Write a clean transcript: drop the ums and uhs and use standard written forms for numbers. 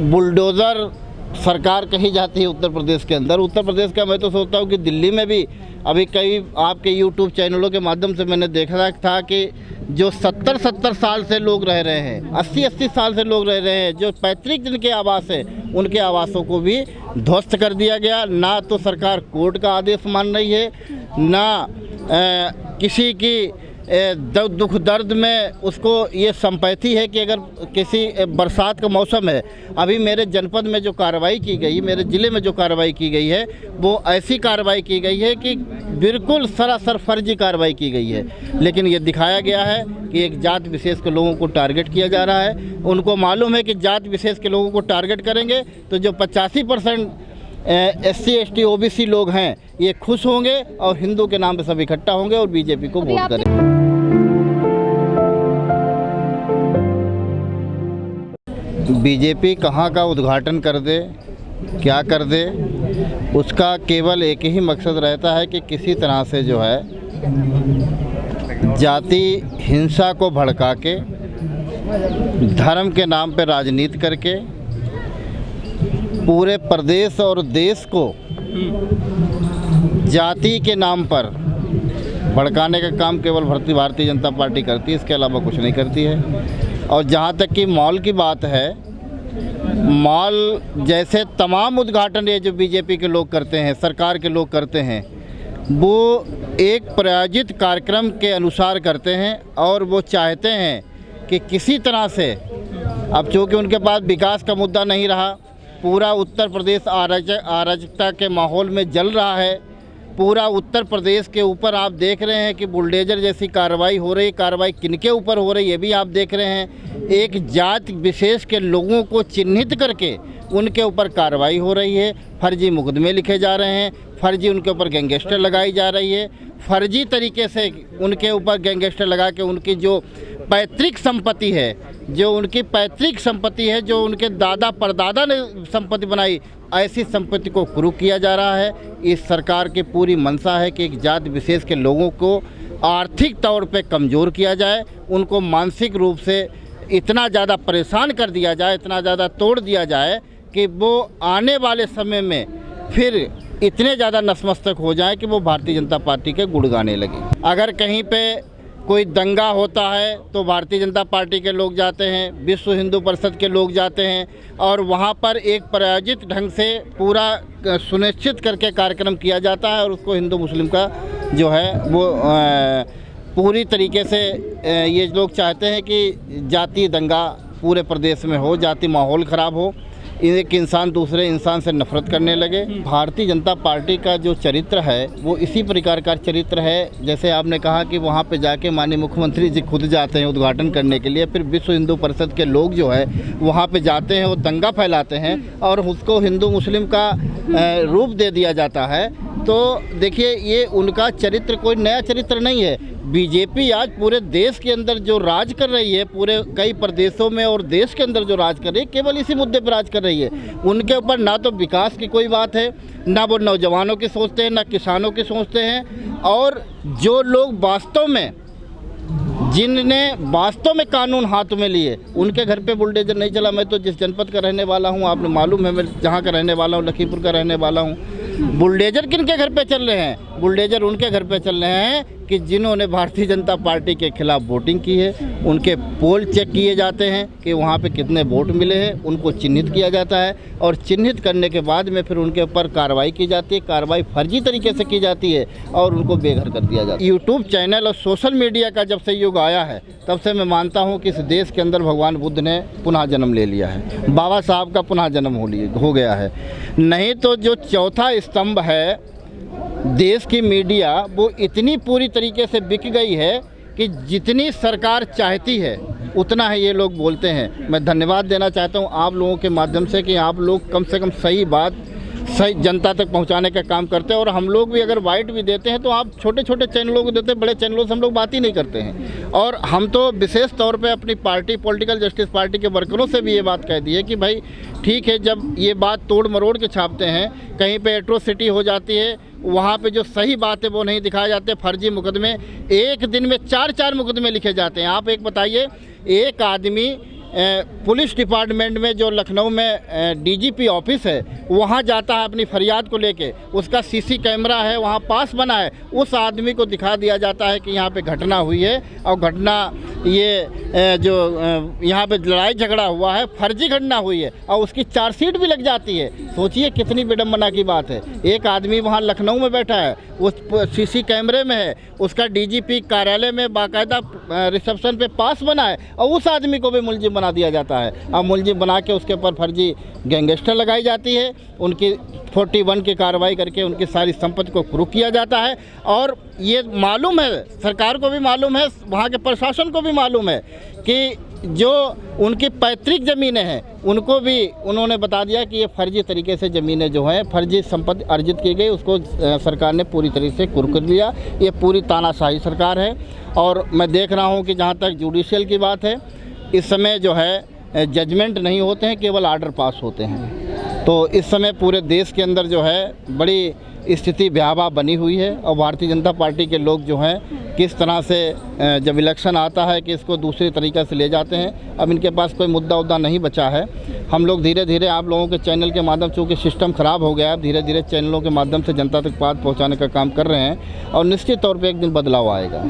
Bulldozer सरकार कही जाती है उत्तर प्रदेश के अंदर। उत्तर प्रदेश का मैं तो सोचता हूँ कि दिल्ली में भी अभी कई आपके यूट्यूब चैनलों के माध्यम से मैंने देखा था कि जो 70-70 साल से लोग रह रहे हैं, 80-80 साल से लोग रह रहे हैं, जो पैतृक जिनके आवास है उनके आवासों को भी ध्वस्त कर दिया गया। ना तो सरकार कोर्ट का आदेश मान रही है, ना किसी की दुख दर्द में उसको ये संपैथी है कि अगर किसी बरसात का मौसम है, अभी मेरे जनपद में जो कार्रवाई की गई, मेरे ज़िले में जो कार्रवाई की गई है वो ऐसी कार्रवाई की गई है कि बिल्कुल सरासर फर्जी कार्रवाई की गई है। लेकिन ये दिखाया गया है कि एक जात विशेष के लोगों को टारगेट किया जा रहा है। उनको मालूम है कि जात विशेष के लोगों को टारगेट करेंगे तो जो 85% SC ST OBC लोग हैं ये खुश होंगे और हिंदू के नाम पे सब इकट्ठा होंगे और बीजेपी को वोट करेंगे। बीजेपी कहाँ का उद्घाटन कर दे, क्या कर दे, उसका केवल एक ही मकसद रहता है कि किसी तरह से जो है जाति हिंसा को भड़का के, धर्म के नाम पे राजनीति करके पूरे प्रदेश और देश को जाति के नाम पर भड़काने का काम केवल भारतीय जनता पार्टी करती है, इसके अलावा कुछ नहीं करती है। और जहाँ तक कि मॉल की बात है, मॉल जैसे तमाम उद्घाटन ये जो बीजेपी के लोग करते हैं, सरकार के लोग करते हैं, वो एक प्रायोजित कार्यक्रम के अनुसार करते हैं और वो चाहते हैं कि किसी तरह से, अब चूँकि उनके पास विकास का मुद्दा नहीं रहा, पूरा उत्तर प्रदेश अराजकता के माहौल में जल रहा है। पूरा उत्तर प्रदेश के ऊपर आप देख रहे हैं कि बुलडोज़र जैसी कार्रवाई हो रही। कार्रवाई किनके ऊपर हो रही है ये भी आप देख रहे हैं। एक जात विशेष के लोगों को चिन्हित करके उनके ऊपर कार्रवाई हो रही है। फर्जी मुकदमे लिखे जा रहे हैं, फर्जी उनके ऊपर गैंगस्टर लगाई जा रही है, फर्जी तरीके से उनके ऊपर गैंगस्टर लगा के उनकी जो पैतृक संपत्ति है, जो उनके दादा परदादा ने संपत्ति बनाई, ऐसी संपत्ति को कुरूप किया जा रहा है। इस सरकार की पूरी मंशा है कि एक जात विशेष के लोगों को आर्थिक तौर पे कमज़ोर किया जाए, उनको मानसिक रूप से इतना ज़्यादा परेशान कर दिया जाए, इतना ज़्यादा तोड़ दिया जाए कि वो आने वाले समय में फिर इतने ज़्यादा नतमस्तक हो जाए कि वो भारतीय जनता पार्टी के गुण गाने लगे। अगर कहीं पे कोई दंगा होता है तो भारतीय जनता पार्टी के लोग जाते हैं, विश्व हिंदू परिषद के लोग जाते हैं और वहाँ पर एक प्रायोजित ढंग से पूरा सुनिश्चित करके कार्यक्रम किया जाता है और उसको हिंदू मुस्लिम का जो है वो पूरी तरीके से ये लोग चाहते हैं कि जाति दंगा पूरे प्रदेश में हो, जाति माहौल ख़राब हो, एक इंसान दूसरे इंसान से नफरत करने लगे। भारतीय जनता पार्टी का जो चरित्र है वो इसी प्रकार का चरित्र है। जैसे आपने कहा कि वहाँ पे जाके माननीय मुख्यमंत्री जी खुद जाते हैं उद्घाटन करने के लिए, फिर विश्व हिंदू परिषद के लोग जो है वहाँ पे जाते हैं, वो दंगा फैलाते हैं और उसको हिंदू मुस्लिम का रूप दे दिया जाता है। तो देखिए, ये उनका चरित्र कोई नया चरित्र नहीं है। बीजेपी आज पूरे देश के अंदर जो राज कर रही है, पूरे कई प्रदेशों में और देश के अंदर जो राज कर रही है, केवल इसी मुद्दे पर राज कर रही है। उनके ऊपर ना तो विकास की कोई बात है, ना वो नौजवानों की सोचते हैं, ना किसानों की सोचते हैं। और जो लोग वास्तव में, जिनने वास्तव में कानून हाथ में लिए, उनके घर पे बुलडोज़र नहीं चला। मैं तो जिस जनपद का रहने वाला हूँ, आपने मालूम है, मैं जहाँ का रहने वाला हूँ, लखीमपुर का रहने वाला हूँ। बुलडोज़र किनके घर पे चल रहे हैं? बुलडोज़र उनके घर पे चल रहे हैं कि जिन्होंने भारतीय जनता पार्टी के खिलाफ वोटिंग की है। उनके पोल चेक किए जाते हैं कि वहाँ पे कितने वोट मिले हैं, उनको चिन्हित किया जाता है और चिन्हित करने के बाद में फिर उनके ऊपर कार्रवाई की जाती है। कार्रवाई फर्जी तरीके से की जाती है और उनको बेघर कर दिया जाता है। यूट्यूब चैनल और सोशल मीडिया का जब से युग आया है, तब से मैं मानता हूँ कि इस देश के अंदर भगवान बुद्ध ने पुनः जन्म ले लिया है, बाबा साहब का पुनः जन्म हो गया है। नहीं तो जो चौथा स्तंभ है देश की मीडिया, वो इतनी पूरी तरीके से बिक गई है कि जितनी सरकार चाहती है उतना ही ये लोग बोलते हैं। मैं धन्यवाद देना चाहता हूँ आप लोगों के माध्यम से कि आप लोग कम से कम सही बात सही जनता तक पहुंचाने का काम करते हैं। और हम लोग भी अगर वाइट भी देते हैं तो आप छोटे छोटे चैनलों को देते हैं, बड़े चैनलों से हम लोग बात ही नहीं करते हैं। और हम तो विशेष तौर पे अपनी पार्टी पॉलिटिकल जस्टिस पार्टी के वर्करों से भी ये बात कह दी है कि भाई ठीक है, जब ये बात तोड़ मरोड़ के छापते हैं, कहीं पे एट्रोसिटी हो जाती है, वहाँ पे जो सही बात है वो नहीं दिखाए जाते। फर्जी मुकदमे, एक दिन में 4-4 मुकदमे लिखे जाते हैं। आप एक बताइए, एक आदमी पुलिस डिपार्टमेंट में जो लखनऊ में डीजीपी ऑफिस है वहाँ जाता है अपनी फरियाद को लेके, उसका सीसी कैमरा है वहाँ पास बना है, उस आदमी को दिखा दिया जाता है कि यहाँ पे घटना हुई है और घटना ये जो यहाँ पे लड़ाई झगड़ा हुआ है फर्जी घटना हुई है और उसकी चार्जशीट भी लग जाती है। सोचिए कितनी विडम्बना की बात है। एक आदमी वहाँ लखनऊ में बैठा है, उस सीसी कैमरे में है, उसका डीजीपी कार्यालय में बाकायदा रिसेप्शन पे पास बना है और उस आदमी को भी मुलजिम बना दिया जाता है और मुलजिम बना के उसके ऊपर फर्जी गैंगस्टर लगाई जाती है, उनकी 41 की कार्रवाई करके उनकी सारी संपत्ति को कुर्क किया जाता है। और ये मालूम है, सरकार को भी मालूम है, वहाँ के प्रशासन को भी मालूम है कि जो उनकी पैतृक ज़मीनें हैं उनको भी उन्होंने बता दिया कि ये फर्जी तरीके से ज़मीनें जो हैं फर्जी संपत्ति अर्जित की गई, उसको सरकार ने पूरी तरीके से कुर्क कर लिया। ये पूरी तानाशाही सरकार है। और मैं देख रहा हूँ कि जहाँ तक जुडिशियल की बात है, इस समय जो है जजमेंट नहीं होते हैं, केवल आर्डर पास होते हैं। तो इस समय पूरे देश के अंदर जो है बड़ी स्थिति भयावह बनी हुई है और भारतीय जनता पार्टी के लोग जो हैं किस तरह से जब इलेक्शन आता है कि इसको दूसरे तरीक़े से ले जाते हैं। अब इनके पास कोई मुद्दा उद्दा नहीं बचा है। हम लोग धीरे धीरे आप लोगों के चैनल के माध्यम से, चूँकि सिस्टम ख़राब हो गया है, धीरे धीरे चैनलों के माध्यम से जनता तक बात पहुँचाने का काम कर रहे हैं और निश्चित तौर पर एक दिन बदलाव आएगा।